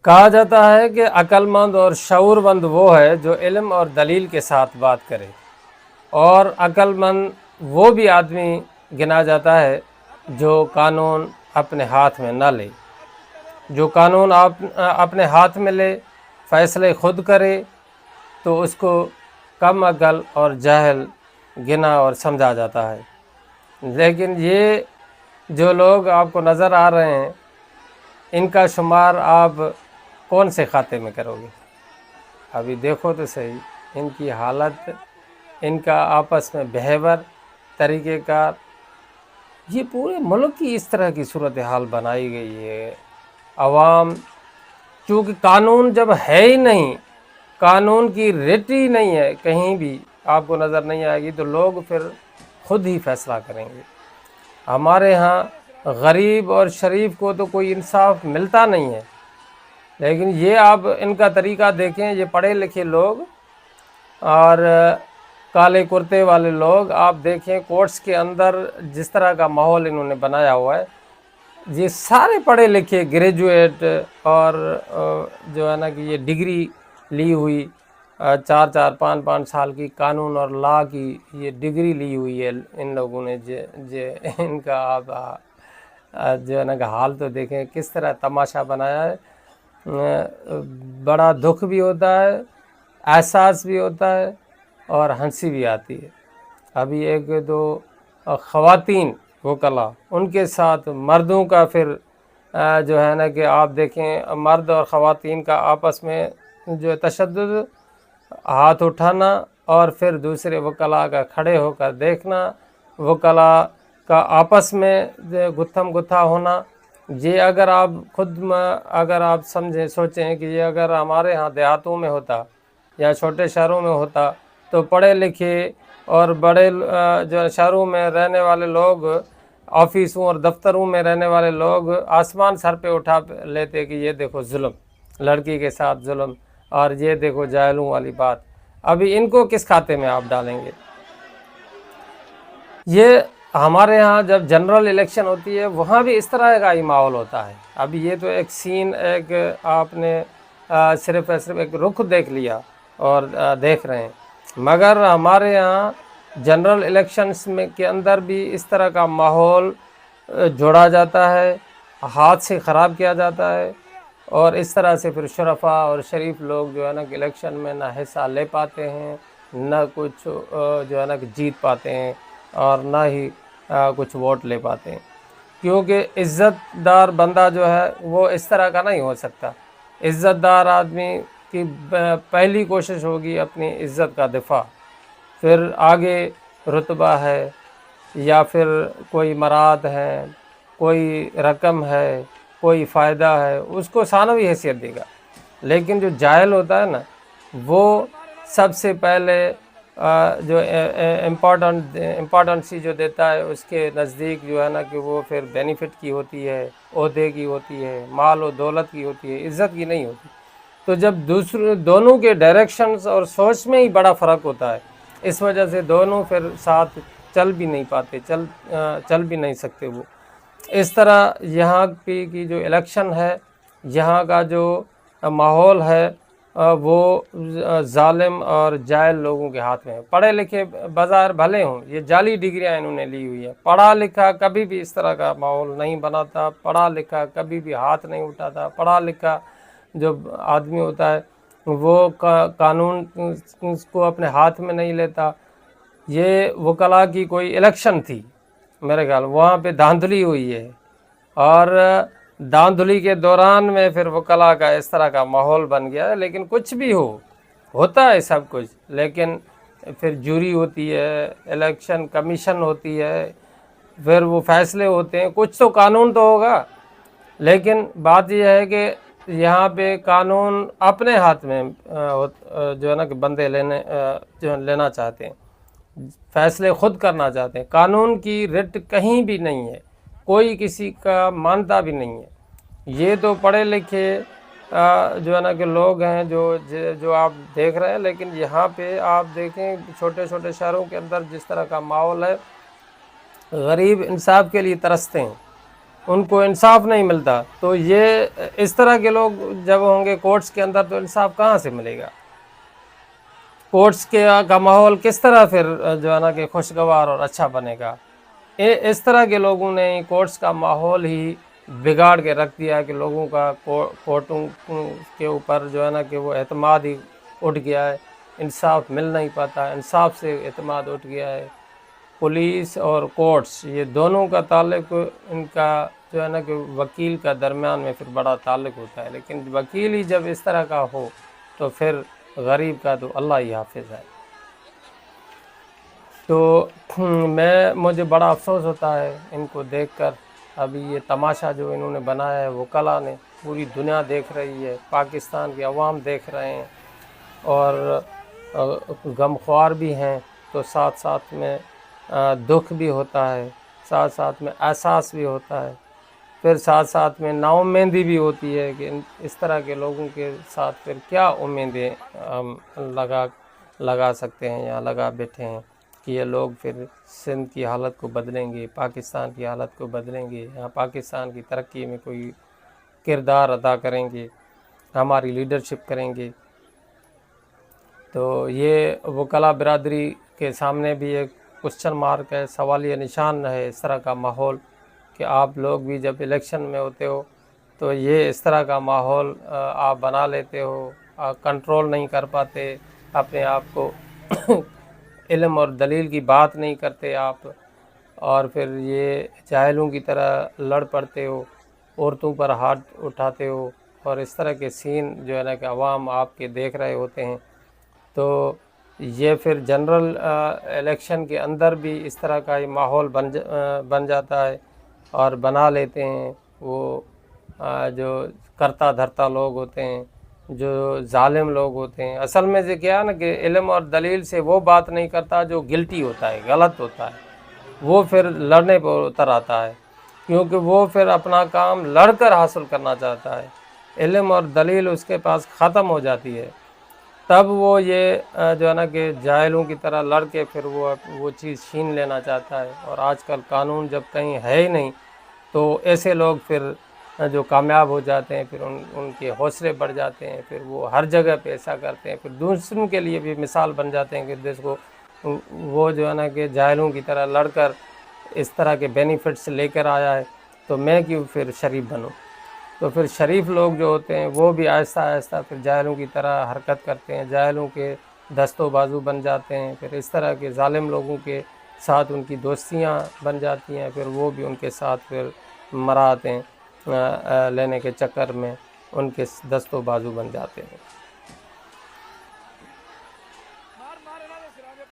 کہا جاتا ہے کہ عقل مند اور شعور مند وہ ہے جو علم اور دلیل کے ساتھ بات کرے، اور عقل مند وہ بھی آدمی گنا جاتا ہے جو قانون اپنے ہاتھ میں نہ لے۔ جو قانون اپنے ہاتھ میں لے، فیصلے خود کرے، تو اس کو کم عقل اور جاہل گنا اور سمجھا جاتا ہے۔ لیکن یہ جو لوگ آپ کو نظر آ رہے ہیں، ان کا شمار آپ کون سے کھاتے میں کرو گے؟ ابھی دیکھو تو صحیح ان کی حالت، ان کا آپس میں بیہیور، طریقہ کار، یہ پورے ملک کی اس طرح کی صورتحال بنائی گئی ہے۔ عوام چونکہ قانون جب ہے ہی نہیں، قانون کی رٹ ہی نہیں ہے، کہیں بھی آپ کو نظر نہیں آئے گی، تو لوگ پھر خود ہی فیصلہ کریں گے۔ ہمارے ہاں غریب اور شریف کو تو کوئی انصاف ملتا نہیں ہے، لیکن یہ آپ ان کا طریقہ دیکھیں، یہ پڑھے لکھے لوگ اور کالے کرتے والے لوگ، آپ دیکھیں کورٹس کے اندر جس طرح کا ماحول انہوں نے بنایا ہوا ہے، یہ سارے پڑھے لکھے گریجویٹ اور جو ہے نا کہ یہ ڈگری لی ہوئی 4-4 5-5 سال کی قانون اور لا کی یہ ڈگری لی ہوئی ہے ان لوگوں نے، ان کا آپ جو ہے نا کہ حال تو دیکھیں کس طرح تماشا بنایا ہے۔ بڑا دکھ بھی ہوتا ہے، احساس بھی ہوتا ہے، اور ہنسی بھی آتی ہے۔ ابھی ایک دو خواتین وکلا، ان کے ساتھ مردوں کا پھر جو ہے نا کہ آپ دیکھیں مرد اور خواتین کا آپس میں جو تشدد، ہاتھ اٹھانا، اور پھر دوسرے وکلا کا کھڑے ہو کر دیکھنا، وکلا کا آپس میں گتھم گتھا ہونا۔ یہ اگر آپ اگر آپ سوچیں کہ یہ اگر ہمارے ہاں دیہاتوں میں ہوتا یا چھوٹے شہروں میں ہوتا، تو پڑھے لکھے اور بڑے جو شہروں میں رہنے والے لوگ، آفیسوں اور دفتروں میں رہنے والے لوگ آسمان سر پہ اٹھا لیتے کہ یہ دیکھو ظلم، لڑکی کے ساتھ ظلم، اور یہ دیکھو جاہلوں والی بات۔ ابھی ان کو کس کھاتے میں آپ ڈالیں گے؟ یہ ہمارے ہاں جب جنرل الیکشن ہوتی ہے وہاں بھی اس طرح کا ہی ماحول ہوتا ہے۔ ابھی یہ تو ایک سین، ایک آپ نے صرف ایک رخ دیکھ لیا اور دیکھ رہے ہیں، مگر ہمارے ہاں جنرل الیکشنز کے اندر بھی اس طرح کا ماحول جوڑا جاتا ہے، ہاتھ سے خراب کیا جاتا ہے، اور اس طرح سے پھر شرفاء اور شریف لوگ جو ہے نا کہ الیکشن میں نہ حصہ لے پاتے ہیں، نہ کچھ جو ہے نا کہ جیت پاتے ہیں، اور نہ ہی کچھ ووٹ لے پاتے ہیں، کیونکہ عزت دار بندہ جو ہے وہ اس طرح کا نہیں ہو سکتا۔ عزت دار آدمی کی پہلی کوشش ہوگی اپنی عزت کا دفاع، پھر آگے رتبہ ہے یا پھر کوئی مراد ہے، کوئی رقم ہے، کوئی فائدہ ہے، اس کو ثانوی حیثیت دے گا۔ لیکن جو جاہل ہوتا ہے نا، وہ سب سے پہلے جو امپورٹنسی جو دیتا ہے، اس کے نزدیک جو ہے نا کہ وہ پھر بینیفٹ کی ہوتی ہے، عہدے کی ہوتی ہے، مال و دولت کی ہوتی ہے، عزت کی نہیں ہوتی۔ تو جب دونوں کے ڈائریکشنز اور سوچ میں ہی بڑا فرق ہوتا ہے، اس وجہ سے دونوں پھر ساتھ چل بھی نہیں پاتے، چل بھی نہیں سکتے وہ۔ اس طرح یہاں کی جو الیکشن ہے، یہاں کا جو ماحول ہے، وہ ظالم اور جاہل لوگوں کے ہاتھ میں ہے۔ پڑھے لکھے بظاہر بھلے ہوں، یہ جعلی ڈگریاں انہوں نے لی ہوئی ہے، پڑھا لکھا کبھی بھی اس طرح کا ماحول نہیں بناتا، پڑھا لکھا کبھی بھی ہاتھ نہیں اٹھاتا، پڑھا لکھا جو آدمی ہوتا ہے وہ قانون کو اپنے ہاتھ میں نہیں لیتا۔ یہ وکلا کی کوئی الیکشن تھی میرے خیال، وہاں پہ دھاندلی ہوئی ہے، اور دھاندلی کے دوران میں پھر وکلا کا اس طرح کا ماحول بن گیا ہے۔ لیکن کچھ بھی ہوتا ہے سب کچھ، لیکن پھر جوری ہوتی ہے، الیکشن کمیشن ہوتی ہے، پھر وہ فیصلے ہوتے ہیں، کچھ تو قانون تو ہوگا۔ لیکن بات یہ ہے کہ یہاں پہ قانون اپنے ہاتھ میں جو ہے نا کہ بندے لینا چاہتے ہیں، فیصلے خود کرنا چاہتے ہیں، قانون کی رٹ کہیں بھی نہیں ہے، کوئی کسی کا مانتا بھی نہیں ہے۔ یہ تو پڑھے لکھے جو ہے نا کہ لوگ ہیں جو آپ دیکھ رہے ہیں، لیکن یہاں پہ آپ دیکھیں چھوٹے چھوٹے شہروں کے اندر جس طرح کا ماحول ہے، غریب انصاف کے لیے ترستے ہیں، ان کو انصاف نہیں ملتا، تو یہ اس طرح کے لوگ جب ہوں گے کورٹس کے اندر تو انصاف کہاں سے ملے گا؟ کورٹس کا ماحول کس طرح پھر جو ہے نا کہ خوشگوار اور اچھا بنے گا؟ اس طرح کے لوگوں نے کورٹس کا ماحول ہی بگاڑ کے رکھ دیا کہ لوگوں کا کورٹوں کے اوپر جو ہے نا کہ وہ اعتماد ہی اٹھ گیا ہے، انصاف مل نہیں پاتا، انصاف سے اعتماد اٹھ گیا ہے۔ پولیس اور کورٹس یہ دونوں کا تعلق ان کا جو ہے نا کہ وکیل کا درمیان میں پھر بڑا تعلق ہوتا ہے، لیکن وکیل ہی جب اس طرح کا ہو تو پھر غریب کا تو اللہ ہی حافظ ہے۔ تو مجھے بڑا افسوس ہوتا ہے ان کو دیکھ کر۔ ابھی یہ تماشا جو انہوں نے بنایا ہے وکلا نے، پوری دنیا دیکھ رہی ہے، پاکستان کے عوام دیکھ رہے ہیں اور غمخوار بھی ہیں، تو ساتھ ساتھ میں دکھ بھی ہوتا ہے، ساتھ ساتھ میں احساس بھی ہوتا ہے، پھر ساتھ ساتھ میں نا امیدی بھی ہوتی ہے کہ اس طرح کے لوگوں کے ساتھ پھر کیا امیدیں ہم لگا سکتے ہیں یا لگا بیٹھے ہیں کہ یہ لوگ پھر سندھ کی حالت کو بدلیں گے، پاکستان کی حالت کو بدلیں گے، یا پاکستان کی ترقی میں کوئی کردار ادا کریں گے، ہماری لیڈرشپ کریں گے۔ تو یہ وکلا برادری کے سامنے بھی ایک کوسچن مارک ہے، سوالیہ نشان ہے اس طرح کا ماحول کہ آپ لوگ بھی جب الیکشن میں ہوتے ہو تو یہ اس طرح کا ماحول آپ بنا لیتے ہو، کنٹرول نہیں کر پاتے اپنے آپ کو، علم اور دلیل کی بات نہیں کرتے آپ، اور پھر یہ جاہلوں کی طرح لڑ پڑتے ہو، عورتوں پر ہاتھ اٹھاتے ہو، اور اس طرح کے سین جو ہے نا کہ عوام آپ کے دیکھ رہے ہوتے ہیں۔ تو یہ پھر جنرل الیکشن کے اندر بھی اس طرح کا یہ ماحول بن جاتا ہے اور بنا لیتے ہیں وہ جو کرتا دھرتا لوگ ہوتے ہیں، جو ظالم لوگ ہوتے ہیں۔ اصل میں یہ کیا ہے نا کہ علم اور دلیل سے وہ بات نہیں کرتا جو گلٹی ہوتا ہے، غلط ہوتا ہے، وہ پھر لڑنے پر اتر آتا ہے، کیونکہ وہ پھر اپنا کام لڑ کر حاصل کرنا چاہتا ہے۔ علم اور دلیل اس کے پاس ختم ہو جاتی ہے، تب وہ یہ جو ہے نا کہ جاہلوں کی طرح لڑ کے پھر وہ چیز چھین لینا چاہتا ہے۔ اور آج کل قانون جب کہیں ہے ہی نہیں تو ایسے لوگ پھر جو کامیاب ہو جاتے ہیں، پھر ان کے حوصلے بڑھ جاتے ہیں، پھر وہ ہر جگہ پہ ایسا کرتے ہیں، پھر دوسروں کے لیے بھی مثال بن جاتے ہیں کہ دیکھو وہ جو ہے نا کہ جاہلوں کی طرح لڑ کر اس طرح کے بینیفٹس لے کر آیا ہے، تو میں کیوں پھر شریف بنوں؟ تو پھر شریف لوگ جو ہوتے ہیں وہ بھی آہستہ آہستہ پھر جاہلوں کی طرح حرکت کرتے ہیں، جاہلوں کے دست و بازو بن جاتے ہیں، پھر اس طرح کے ظالم لوگوں کے ساتھ ان کی دوستیاں بن جاتی ہیں، پھر وہ بھی ان کے ساتھ پھر مراعاتیں لینے کے چکر میں ان کے دست و بازو بن جاتے ہیں۔